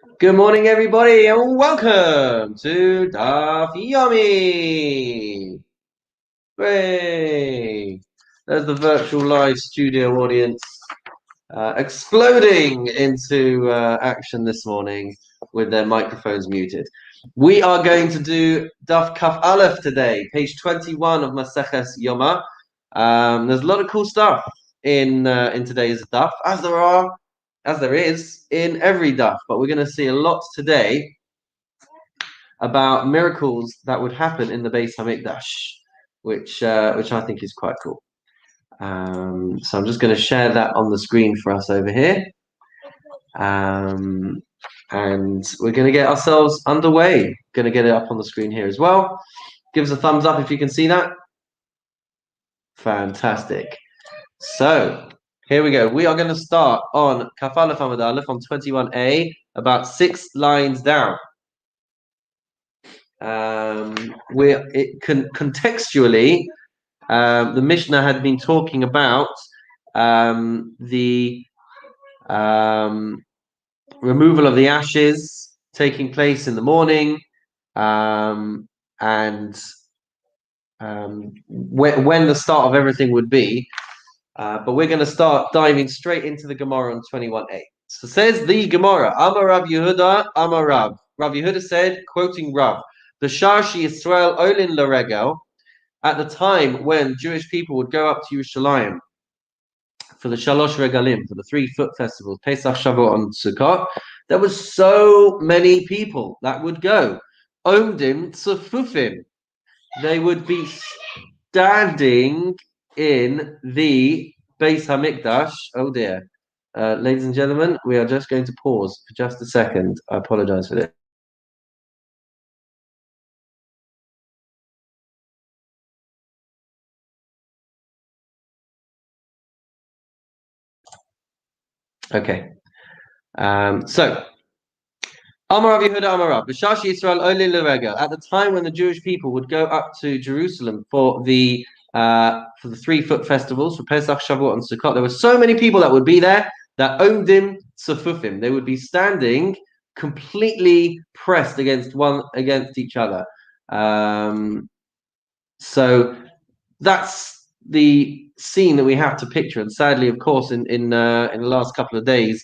Good morning, everybody, and welcome to Daf Yomi. Hooray! There's the virtual live studio audience exploding into action this morning with their microphones muted. We are going to do Daf Kaf Aleph today, page 21 of Maseches Yoma. There's a lot of cool stuff in today's Daf, as there is in every daf, but we're going to see a lot today about miracles that would happen in the Beis Hamikdash, which I think is quite cool. So I'm just going to share that on the screen for us over here, and we're going to get ourselves underway. Going to get it up on the screen here as well. Give us a thumbs up if you can see that. Fantastic. So here we go. We are going to start on Kaf Aleph Amud Aleph on 21a, about 6 lines down. Contextually, the Mishnah had been talking about the removal of the ashes taking place in the morning, and when the start of everything would be. But we're going to start diving straight into the Gemara on 21a. So says the Gemara, Amar Rav Yehuda, Amar Rav. Rav Yehuda said, quoting Rav, the Sharshi Yisrael Olin Laregel, at the time when Jewish people would go up to Yerushalayim for the Shalosh Regalim, for the 3 foot festivals, Pesach, Shavuot, and Sukkot, there was so many people that would go. Omdim Tzufufim. They would be standing in the Beis Hamikdash. Oh dear. Ladies and gentlemen, we are just going to pause for just a second. I apologize for this. Okay. So, Amar Rav Yehuda Amar Rav, B'shashi Yisrael Oli L'Regel. At the time when the Jewish people would go up to Jerusalem for the 3 foot festivals, for Pesach, Shavuot, and Sukkot, there were so many people that would be there that Omdim Sufufim. They would be standing completely pressed against each other. So that's the scene that we have to picture. And sadly, of course, in the last couple of days,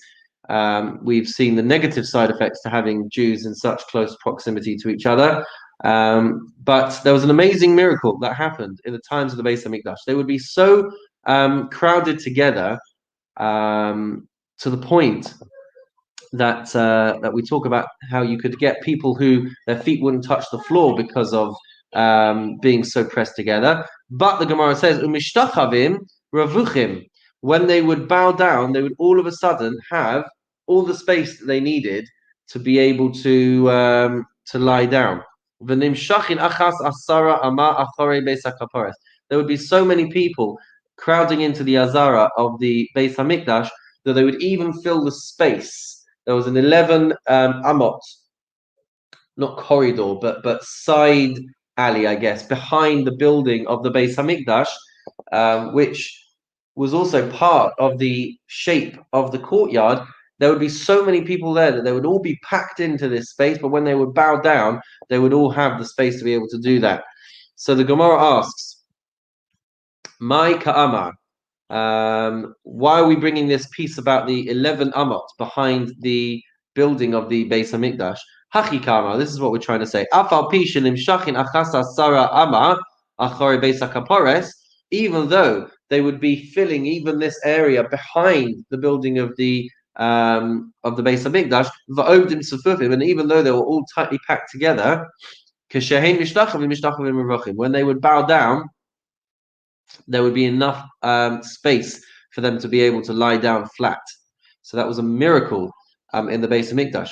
we've seen the negative side effects to having Jews in such close proximity to each other. But there was an amazing miracle that happened in the times of the Beis Hamikdash. They would be so crowded together to the point that we talk about how you could get people who their feet wouldn't touch the floor because of being so pressed together. But the Gemara says, "Umishtachavim ravuchim." When they would bow down, they would all of a sudden have all the space that they needed to be able to lie down. There would be so many people crowding into the Azara of the Beis Hamikdash that they would even fill the space. There was an 11 amot, not corridor, but side alley, I guess, behind the building of the Beis Hamikdash, which was also part of the shape of the courtyard. There would be so many people there that they would all be packed into this space, but when they would bow down, they would all have the space to be able to do that. So the Gemara asks, Mai Ka'amar, why are we bringing this piece about the 11 amot behind the building of the Beis Hamikdash? Hachikama, this is what we're trying to say. Even though they would be filling even this area behind the building of the Beis Hamikdash, and even though they were all tightly packed together, when they would bow down, there would be enough space for them to be able to lie down flat. So that was a miracle in the Beis Hamikdash.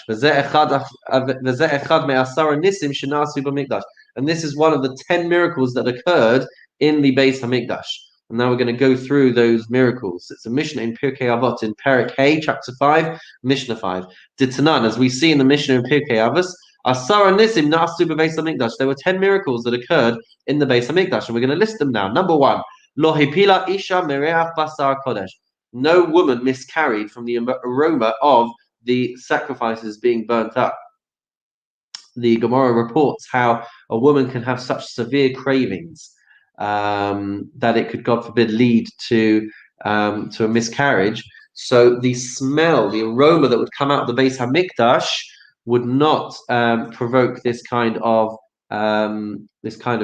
And this is one of the 10 miracles that occurred in the Beis Hamikdash. And now we're going to go through those miracles. It's a Mishnah in Pirkei Avot in Perek Hey, chapter 5, Mishnah 5. Ditanan, as we see in the Mishnah in Pirkei Avos, Asara Nisim Na'asu Beis Hamikdash. There were 10 miracles that occurred in the Beis Hamikdash, and we're going to list them now. Number 1, Lo hipila isha mereach basar kodesh. No woman miscarried from the aroma of the sacrifices being burnt up. The Gemara reports how a woman can have such severe cravings that it could, God forbid, lead to a miscarriage. So the smell, the aroma that would come out of the Beis Hamikdash would not provoke this kind of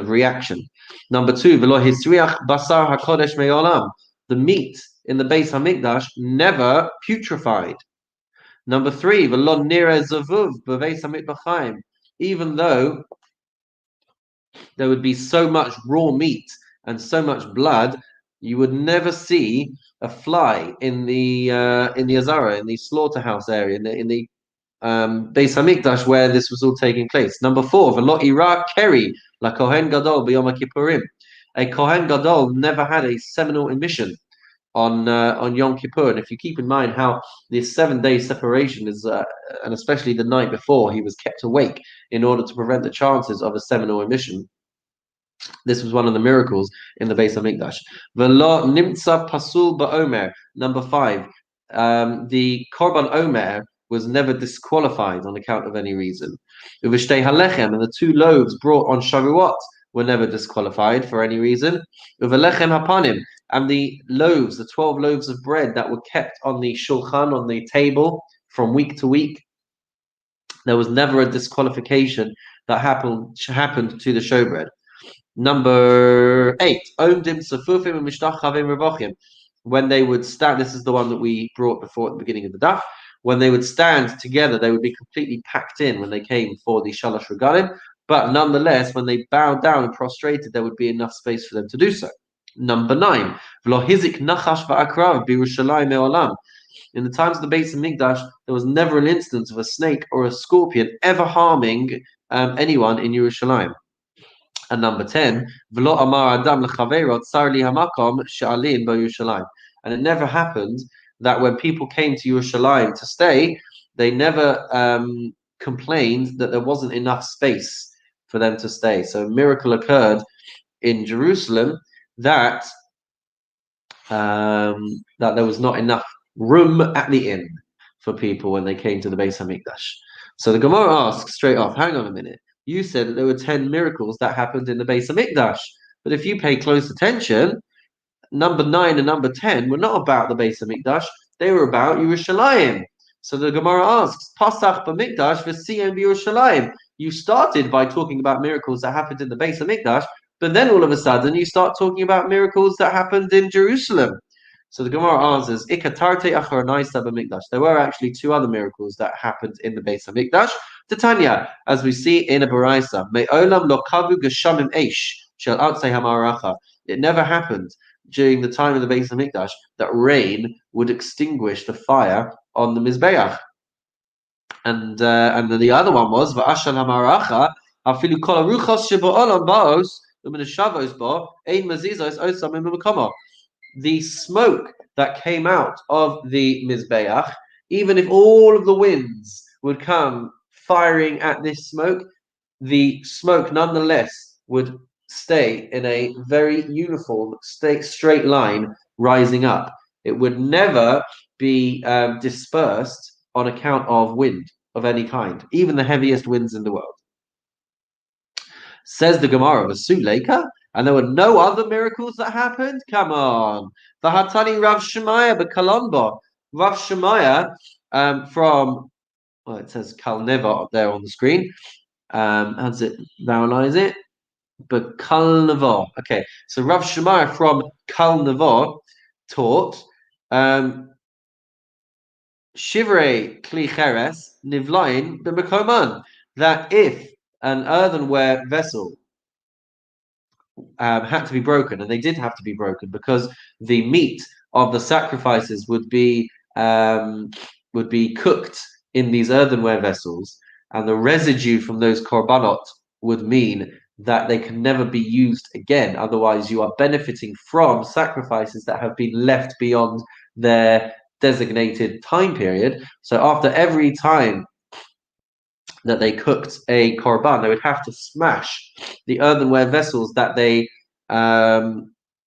reaction. Number two, v'lo hisriach basar hakodesh me'olam. The meat in the Beis Hamikdash never putrefied. Number three, v'lo nira zavuv b'Beis Hamikdash. Even though there would be so much raw meat and so much blood, you would never see a fly in the Azara, in the slaughterhouse area, in the Beis Hamikdash where this was all taking place. Number four, v'lo ira keri la kohen gadol b'yom kippurim. A kohen gadol never had a seminal emission on Yom Kippur, and if you keep in mind how this 7-day separation is, and especially the night before, he was kept awake in order to prevent the chances of a seminal emission. This was one of the miracles in the Beis Hamikdash. V'lo nimtza pasul ba'omer. Number five, the korban omer was never disqualified on account of any reason. Uv'shtei halechem, and the 2 loaves brought on Shavuot were never disqualified for any reason. Uv'lechem hapanim, and the loaves, the 12 loaves of bread that were kept on the shulchan, on the table, from week to week, there was never a disqualification that happened to the showbread. Number 8, Omdim Safufim and Mishtachavim Revochim. When they would stand, this is the one that we brought before at the beginning of the daf. When they would stand together, they would be completely packed in when they came for the Shalosh Regalim. But nonetheless, when they bowed down and prostrated, there would be enough space for them to do so. Number 9, V'lo hizik nachash va'akrav b'Yerushalayim me'olam. In the times of the Beis Hamikdash, there was never an instance of a snake or a scorpion ever harming anyone in Yerushalayim. And number 10, V'lo amar adam l'chaverot tsar li hamakom she'alin b'Yerushalayim. And it never happened that when people came to Yerushalayim to stay, they never complained that there wasn't enough space for them to stay. So a miracle occurred in Jerusalem that there was not enough room at the inn for people when they came to the Beis Hamikdash. So the Gemara asks straight off, hang on a minute, you said that there were 10 miracles that happened in the Beis Hamikdash, but if you pay close attention, number 9 and number 10 were not about the Beis Hamikdash, they were about Yerushalayim. So the Gemara asks, Pasach b'Mikdash v'siyem b'Yerushalayim. You started by talking about miracles that happened in the Beis Hamikdash, but then all of a sudden you start talking about miracles that happened in Jerusalem. So the Gemara answers, Ikatarte achoronaisa b'Mikdash. There were actually 2 other miracles that happened in the Beis Hamikdash. Titania, as we see in a Baraisa, Me'olam lo kavu geshamim eish shel atzei hamaracha. It never happened during the time of the Beis Hamikdash that rain would extinguish the fire on the Mizbeach. And then the other one was va'ashal hamaracha afilu kol aruchos sheba'olam ba'os u'minashavos ba ein mazizos osamim b'makomo. The smoke that came out of the Mizbeach, even if all of the winds would come firing at this smoke, the smoke nonetheless would stay in a very uniform, straight line rising up. It would never be dispersed on account of wind of any kind, even the heaviest winds in the world. Says the Gemara, V'suleka, and there were no other miracles that happened? Come on. V'hatani Rav Shemaya b'Kalonbo. Rav Shemaya from, well, it says Kalneva up there on the screen. How does it vowelize it? B'Kalneva. Okay, so Rav Shemaya from Kalneva taught Shivrei Kli Cheres Nivlain b'Mekoman, that if an earthenware vessel had to be broken, and they did have to be broken because the meat of the sacrifices would be cooked in these earthenware vessels, and the residue from those korbanot would mean that they can never be used again. Otherwise, you are benefiting from sacrifices that have been left beyond their designated time period. So after every time that they cooked a korban, they would have to smash the earthenware vessels that they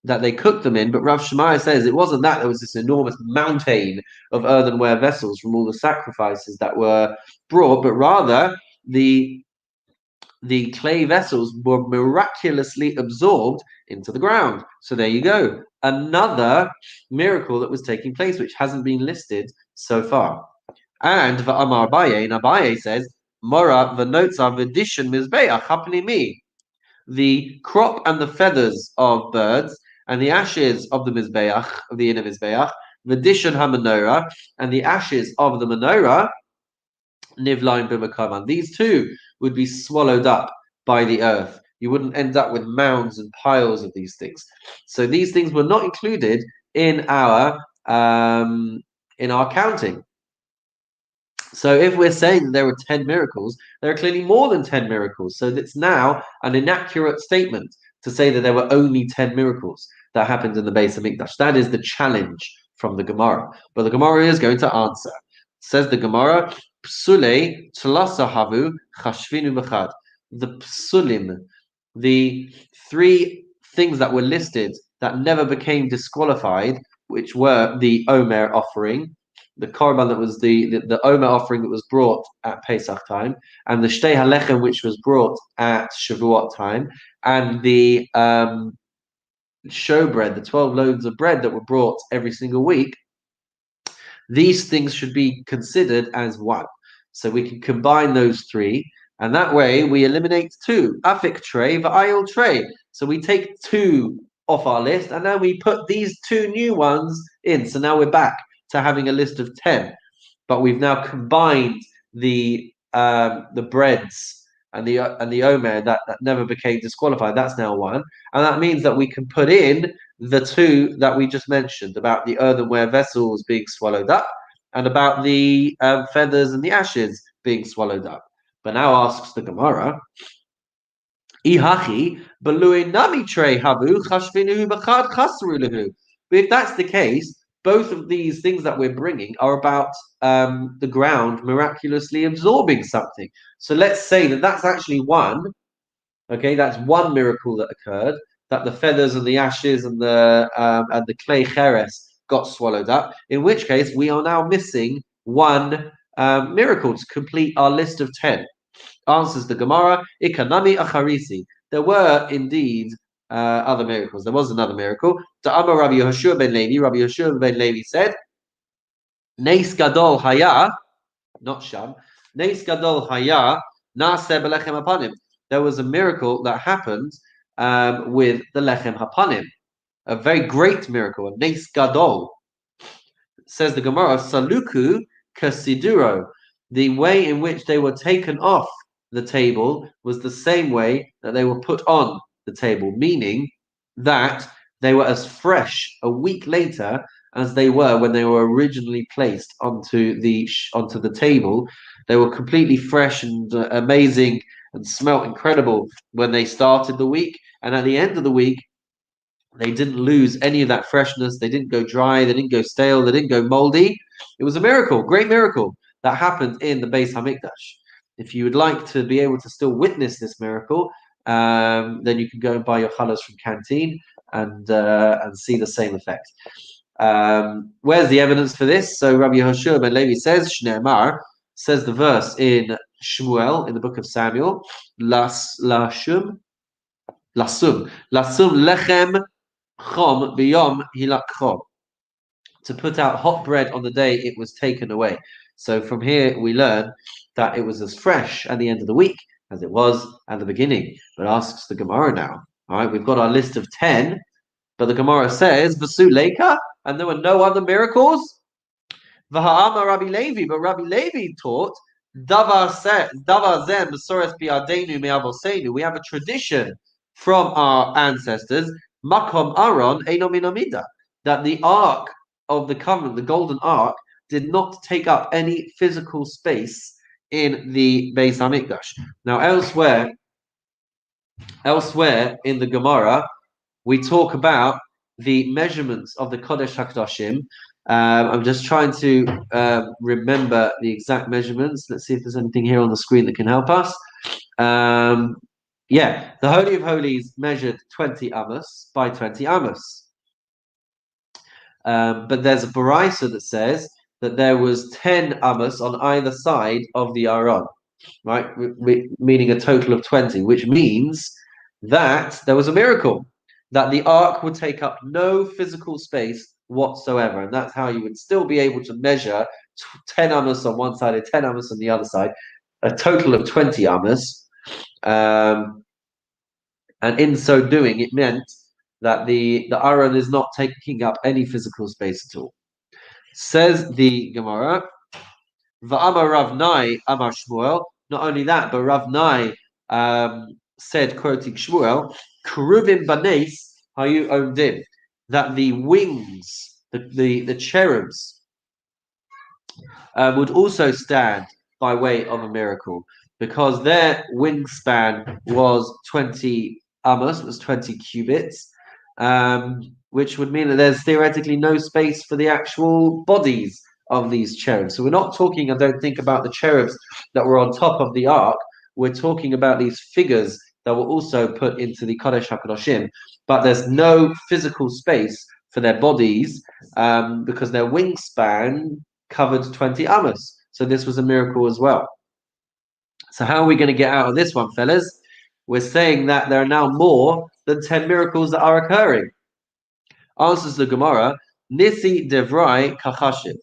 that they cooked them in, but Rav Shemaiah says it wasn't that. There was this enormous mountain of earthenware vessels from all the sacrifices that were brought, but rather the clay vessels were miraculously absorbed into the ground. So there you go. Another miracle that was taking place, which hasn't been listed so far. And Va'amar Abaye, and Abaye says, Mora v'notza v'dishan mizbeach happening me. The crop and the feathers of birds and the ashes of the mizbeach, of the inner mizbeach, v'dishan hamenorah, and the ashes of the menorah, nivlaim b'makaman. These two would be swallowed up by the earth. You wouldn't end up with mounds and piles of these things. So these things were not included in our counting. So if we're saying that there were 10 miracles, there are clearly more than 10 miracles. So it's now an inaccurate statement to say that there were only 10 miracles that happened in the Beis Hamikdash. That is the challenge from the Gemara. But the Gemara is going to answer. Says the Gemara, Psule tlasahavu chashvinu b'chad. The psulim, the three things that were listed that never became disqualified, which were the Omer offering, the korban that was the Omer offering that was brought at Pesach time, and the Shtei Halechem which was brought at Shavuot time, and the showbread, the 12 loaves of bread that were brought every single week. These things should be considered as one. So we can combine those three, and that way we eliminate two. Afik tray, va'ayil tray. So we take two off our list, and now we put these two new ones in. So now we're back to having a list of 10, but we've now combined the breads and the omer that never became disqualified. That's now one, and that means that we can put in the two that we just mentioned about the earthenware vessels being swallowed up and about the feathers and the ashes being swallowed up. But now asks the Gemara, Ihachi belui nami trei havu chashvinu b'chad chasru lehu. But if that's the case, both of these things that we're bringing are about the ground miraculously absorbing something. So let's say that that's actually one. Okay, that's one miracle that occurred, that the feathers and the ashes and the clay cheres got swallowed up. In which case, we are now missing one miracle to complete our list of 10. Answers the Gemara, Ikanami Acharisi. There were indeed other miracles. There was another miracle. Ta'amar Rabbi Yehoshua ben Levi. Rabbi Yehoshua ben Levi said, Neis Gadol Haya, not Sham, Neis Gadol Haya, Naseh Belechem Hapanim. There was a miracle that happened with the Lechem Hapanim. A very great miracle, a Neis Gadol. Says the Gemara, Saluku Kasiduro. The way in which they were taken off the table was the same way that they were put on the table, meaning that they were as fresh a week later as they were when they were originally placed onto the table. They were completely fresh and amazing and smelt incredible when they started the week, and at the end of the week they didn't lose any of that freshness. They didn't go dry, they didn't go stale, they didn't go moldy. It was a miracle, great miracle that happened in the Beis Hamikdash. If you would like to be able to still witness this miracle, then you can go and buy your challahs from Canteen and see the same effect. Where's the evidence for this? So Rabbi Yehoshua ben Levi says, Shneimar, says the verse in Shmuel, in the book of Samuel, Lasum lechem chom biyom hilakchom. To put out hot bread on the day it was taken away. So from here we learn that it was as fresh at the end of the week as it was at the beginning. But asks the Gemara now. All right, we've got our list of 10, but the Gemara says Vasu Leka, and there were no other miracles. V'ha'ama Rabbi Levi, but Rabbi Levi taught Davar zem Sores bi'adenu me'avosenu. We have a tradition from our ancestors, Makom Aaron eino min amida, that the Ark of the Covenant, the Golden Ark, did not take up any physical space in the Beis Hamikdash. Now, elsewhere in the Gemara, we talk about the measurements of the Kodesh HaKadoshim. I'm just trying to remember the exact measurements. Let's see if there's anything here on the screen that can help us. Yeah, the Holy of Holies measured 20 amos by 20 amos. But there's a Baraisa that says that there was 10 amos on either side of the Aron, right? Meaning a total of 20, which means that there was a miracle, that the ark would take up no physical space whatsoever. And that's how you would still be able to measure 10 amos on one side and 10 amos on the other side, a total of 20 amos. And in so doing, it meant that the Aron is not taking up any physical space at all. Says the Gemara, Va'amar Rav Nai Amar Shmuel. Not only that, but Rav Nai said, quoting Shmuel, Kruvim Banes Hayu Omdim, that the wings, the cherubs, would also stand by way of a miracle, because their wingspan was 20 amos, was 20 cubits, which would mean that there's theoretically no space for the actual bodies of these cherubs. So we're not talking, I don't think, about the cherubs that were on top of the ark. We're talking about these figures that were also put into the Kodesh HaKadoshim, but there's no physical space for their bodies because their wingspan covered 20 amos. So this was a miracle as well. So how are we going to get out of this one, fellas? We're saying that there are now more than 10 miracles that are occurring. Answers the Gemara, Nisi Devrai Kachashim.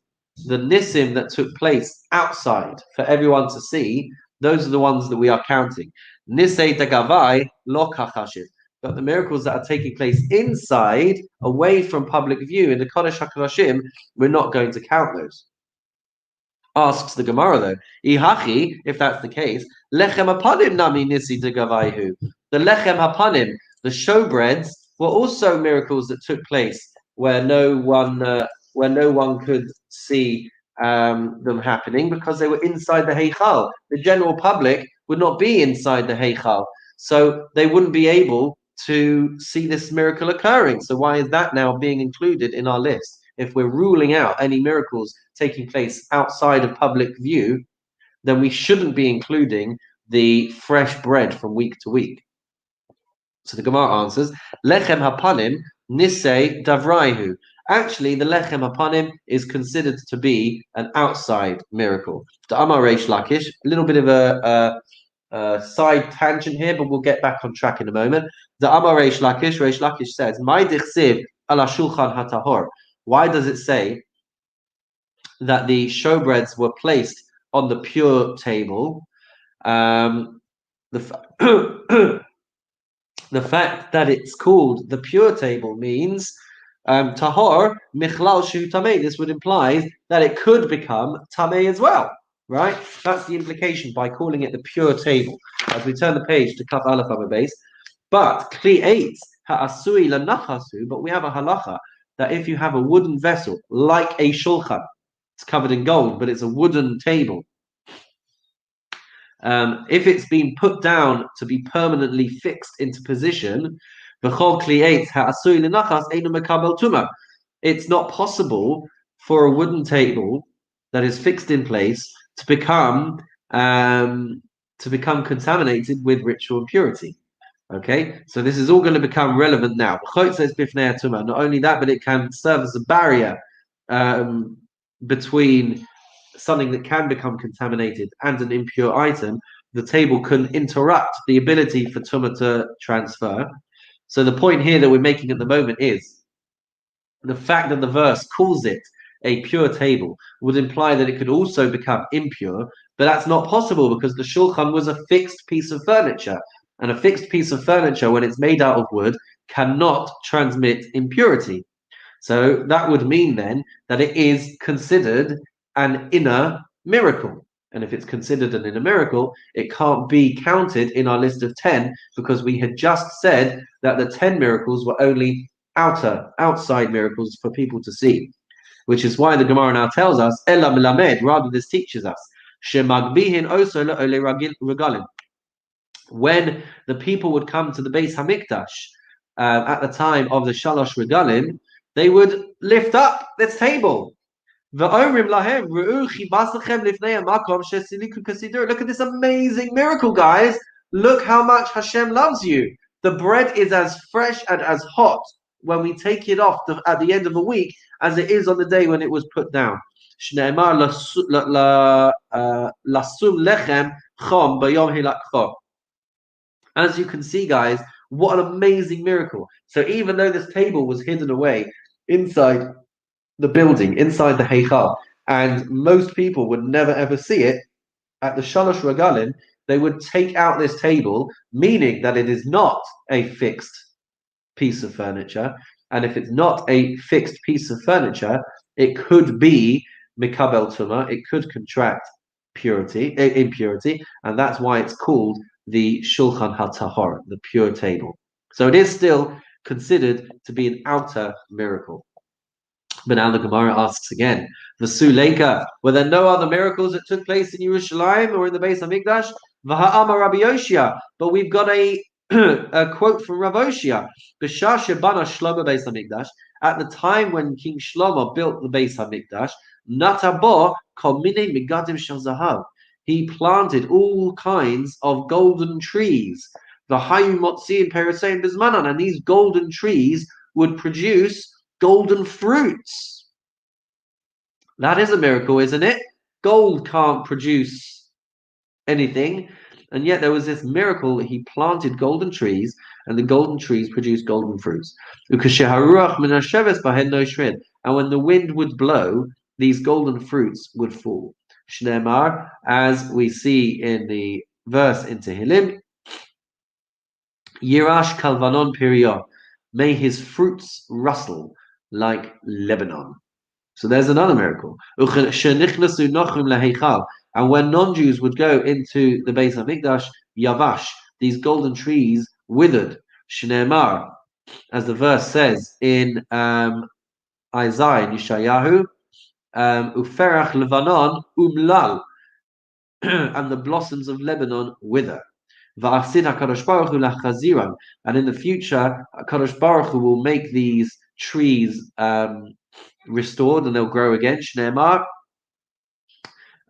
The Nisim that took place outside for everyone to see, those are the ones that we are counting. Nisei Degavai Lo Kachashim. But the miracles that are taking place inside, away from public view in the Kodesh HaKadoshim, we're not going to count those. Asks the Gemara though, Ihachi, if that's the case, Lechem Hapanim Nami Nisi Degavaihu. The Lechem Hapanim, the showbreads, were also miracles that took place where no one could see them happening because they were inside the Heichal. The general public would not be inside the Heichal, so they wouldn't be able to see this miracle occurring. So why is that now being included in our list? If we're ruling out any miracles taking place outside of public view, then we shouldn't be including the fresh bread from week to week. So the Gemara answers, Lechem Hapanim Nisei Davraihu. Actually, the Lechem Hapanim is considered to be an outside miracle. The Amar Reish Lakish, a little bit of a side tangent here, but we'll get back on track in a moment. The Amar Reish Lakish says, My dichsiv ala shulchan hatahor. Why does it say that the showbreads were placed on the pure table? The fact that it's called the pure table means tahor michlal shu tamei. This would imply that it could become tamei as well, right? That's the implication by calling it the pure table. As we turn the page to Kaf Aleph Amud Beis, but Kli 8 ha'asui lanachasu. But we have a halacha that if you have a wooden vessel like a shulchan, it's covered in gold, but it's a wooden table. If it's been put down to be permanently fixed into position, it's not possible for a wooden table that is fixed in place to become contaminated with ritual impurity. Okay, so this is all going to become relevant now. Not only that, but it can serve as a barrier between something that can become contaminated and an impure item. The table can interrupt the ability for tumah to transfer. So the point here that we're making at the moment is the fact that the verse calls it a pure table would imply that it could also become impure, but that's not possible because the shulchan was a fixed piece of furniture, and a fixed piece of furniture, when it's made out of wood, cannot transmit impurity. So that would mean then that it is considered an inner miracle. And if it's considered an inner miracle, it can't be counted in our list of 10 because we had just said that the 10 miracles were only outside miracles for people to see. Which is why the Gemara now tells us, Ella melamed, rather this teaches us, Shemagbihin oso le'ole regalim. When the people would come to the Beis Hamikdash at the time of the Shalosh Regalim, they would lift up this table. Look at this amazing miracle, guys. Look how much Hashem loves you. The bread is as fresh and as hot when we take it off at the end of a week as it is on the day when it was put down. As you can see, guys, what an amazing miracle. So even though this table was hidden away inside the building, inside the Heichal, and most people would never ever see it, at the Shalosh Regalim, they would take out this table, meaning that it is not a fixed piece of furniture. And if it's not a fixed piece of furniture, it could be Mikabel Tuma, it could contract impurity, and that's why it's called the Shulchan HaTahor, the pure table. So it is still considered to be an outer miracle. But now the Gemara asks again, the Suleka, were there no other miracles that took place in Yerushalayim or in the Beis HaMikdash? V'ha'ama Rabbi Yoshia. But we've got a quote from Rabbi Yoshia. B'shashe bana Shlomo Beis HaMikdash. At the time when King Shlomo built the Beis HaMikdash, natabo kol minei migadim shel zahav. He planted all kinds of golden trees. V'hayu motziin peresein bizmanan. And these golden trees would produce golden fruits. That is a miracle, isn't it? Gold can't produce anything, and yet there was this miracle that he planted golden trees, and the golden trees produced golden fruits. And when the wind would blow, these golden fruits would fall. Shneimar, as we see in the verse in Tehillim, Yirash kalvanon piriyah, may his fruits rustle like Lebanon. So there's another miracle. And when non-Jews would go into the Beis HaMikdash, Yavash, these golden trees withered. Shneimar, as the verse says in Isaiah, Yeshayahu, Uferach Lebanon umlal, and the blossoms of Lebanon wither. And in the future, Kadosh Baruch Hu will make these trees restored and they'll grow again. Shneimar,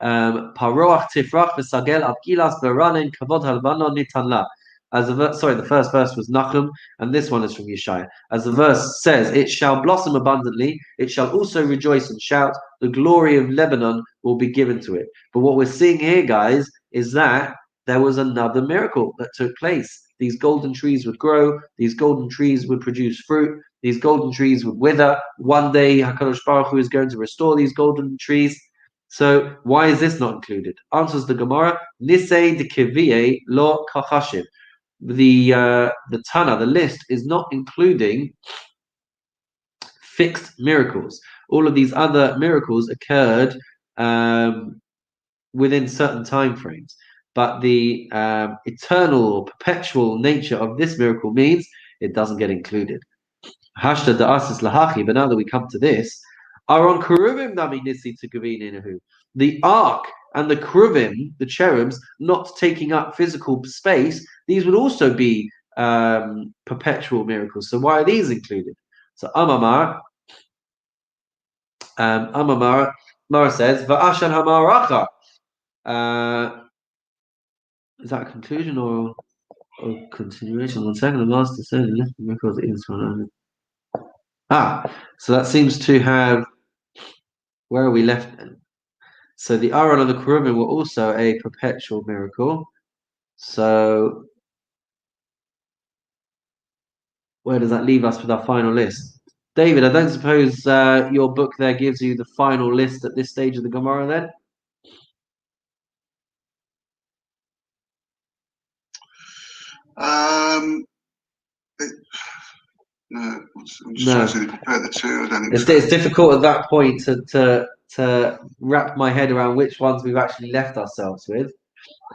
Paroach tifrach v'sagel abgilas beranin kavod halvanon nitan la. As the first verse was Nachum, and this one is from Yeshaya. As the verse says, it shall blossom abundantly, it shall also rejoice and shout, the glory of Lebanon will be given to it. But what we're seeing here, guys, is that there was another miracle that took place. These golden trees would grow, these golden trees would produce fruit, these golden trees would wither. One day, HaKadosh Baruch Hu is going to restore these golden trees. So why is this not included? Answers the Gemara, Nisei de Kiviye lo kachashim. The Tana, the list, is not including fixed miracles. All of these other miracles occurred within certain time frames. But the eternal or perpetual nature of this miracle means it doesn't get included. Hashta da'asis lahachi, but now that we come to this, Aron Keruvim nami nisi to the ark and the Keruvim, the cherubs, not taking up physical space, these would also be perpetual miracles. So why are these included? So Amamar says, Va'ashan hamaracha. Is that a conclusion or continuation? 1 second, the master said, miracles is one. So that seems to have, where are we left then? So the Aaron and the Keruvim were also a perpetual miracle. So where does that leave us with our final list? David, I don't suppose your book there gives you the final list at this stage of the Gemara then? No, I'm just trying to compare the two. It's difficult at that point to wrap my head around which ones we've actually left ourselves with,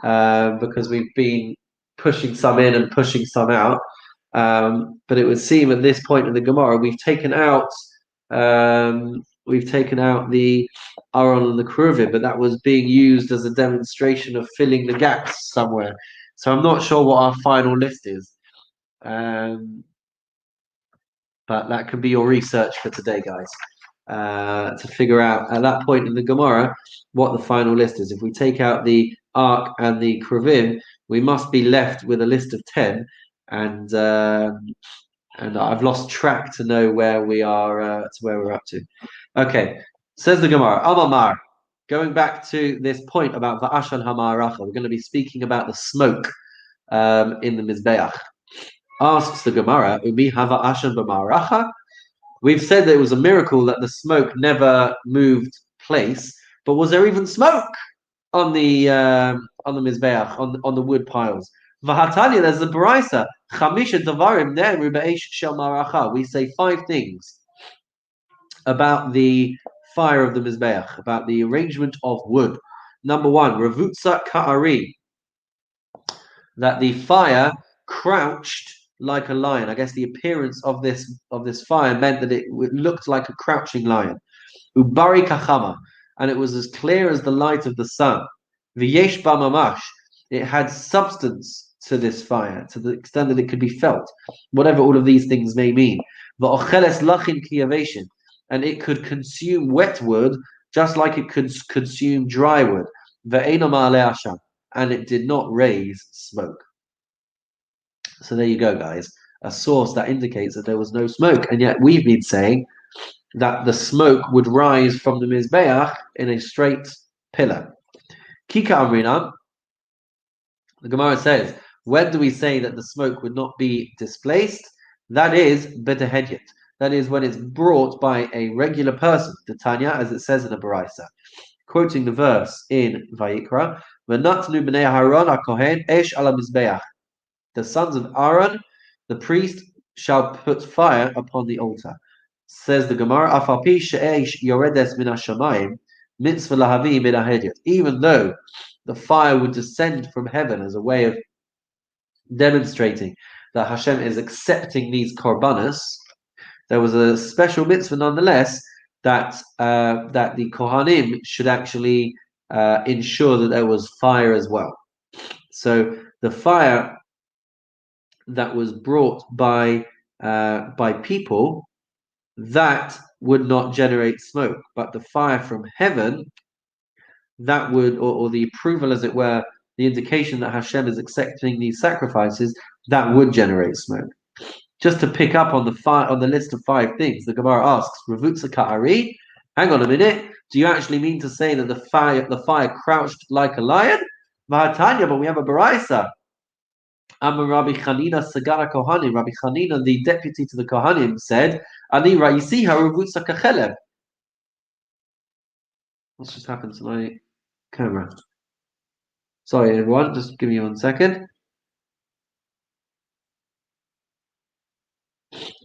because we've been pushing some in and pushing some out. But it would seem at this point in the Gemara we've taken out the Aaron and the Keruvim, but that was being used as a demonstration of filling the gaps somewhere. So I'm not sure what our final list is. But that could be your research for today, guys, to figure out at that point in the Gemara what the final list is. If we take out the ark and the Kruvim, we must be left with a list of 10, and I've lost track to know where we are, to where we're up to. Okay, says the Gemara, Amamar, going back to this point about Va'ashan Hamaracha, we're going to be speaking about the smoke in the Mizbeach. Asks the Gemara, Umi Hava Ashan B'Maracha. We've said that it was a miracle that the smoke never moved place, but was there even smoke on the Mizbeach, on the wood piles? Vahatanya, there's the Baraisa. Chamisha Davarim Ne'eru Be'esh Shel Maracha. We say 5 things about the fire of the Mizbeach, about the arrangement of wood. Number 1, Ravutza Ka'ari, that the fire crouched like a lion. I guess the appearance of this fire meant that it looked like a crouching lion. Ubari Kachama, and it was as clear as the light of the sun. V'yesh ba mamash, it had substance to this fire, to the extent that it could be felt, whatever all of these things may mean. V'ocheles lachin kiyaveshin, and it could consume wet wood just like it could consume dry wood. Ve'ena ma'aleh asham, and it did not raise smoke. So there you go, guys. A source that indicates that there was no smoke, and yet we've been saying that the smoke would rise from the Mizbeach in a straight pillar. Kika Amrina, the Gemara says, when do we say that the smoke would not be displaced? That is B'tehedyet. That is when it's brought by a regular person, the Tanya, as it says in the Baraisa. Quoting the verse in Vayikra, V'natnu b'nei Haron HaKohen esh ala Mizbeach. The sons of Aaron, the priest, shall put fire upon the altar. Says the Gemara, Afapi she'esh yoredes min hashamayim, mitzvah lahavi min hahedyet. Even though the fire would descend from heaven as a way of demonstrating that Hashem is accepting these korbanos, there was a special mitzvah nonetheless that the Kohanim should actually ensure that there was fire as well. So the fire that was brought by people, that would not generate smoke, but the fire from heaven, that would, or the approval, as it were, the indication that Hashem is accepting these sacrifices, that would generate smoke. Just to pick up on the list of 5 things, the Gemara asks, Ravutza Ka'ari, hang on a minute, do you actually mean to say that the fire crouched like a lion? Mahatanya, but we have a Baraisa. Rabbi Chanina Sagara Kohanim. Rabbi Chanina, the deputy to the Kohanim, said, Ani Ra'isiha Ravutza Kachelev. What's just happened to my camera? Sorry, everyone, just give me 1 second.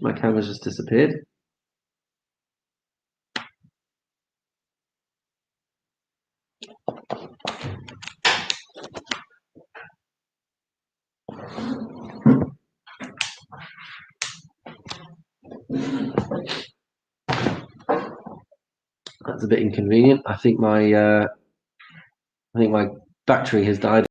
My camera's just disappeared. That's a bit inconvenient. I think my battery has died.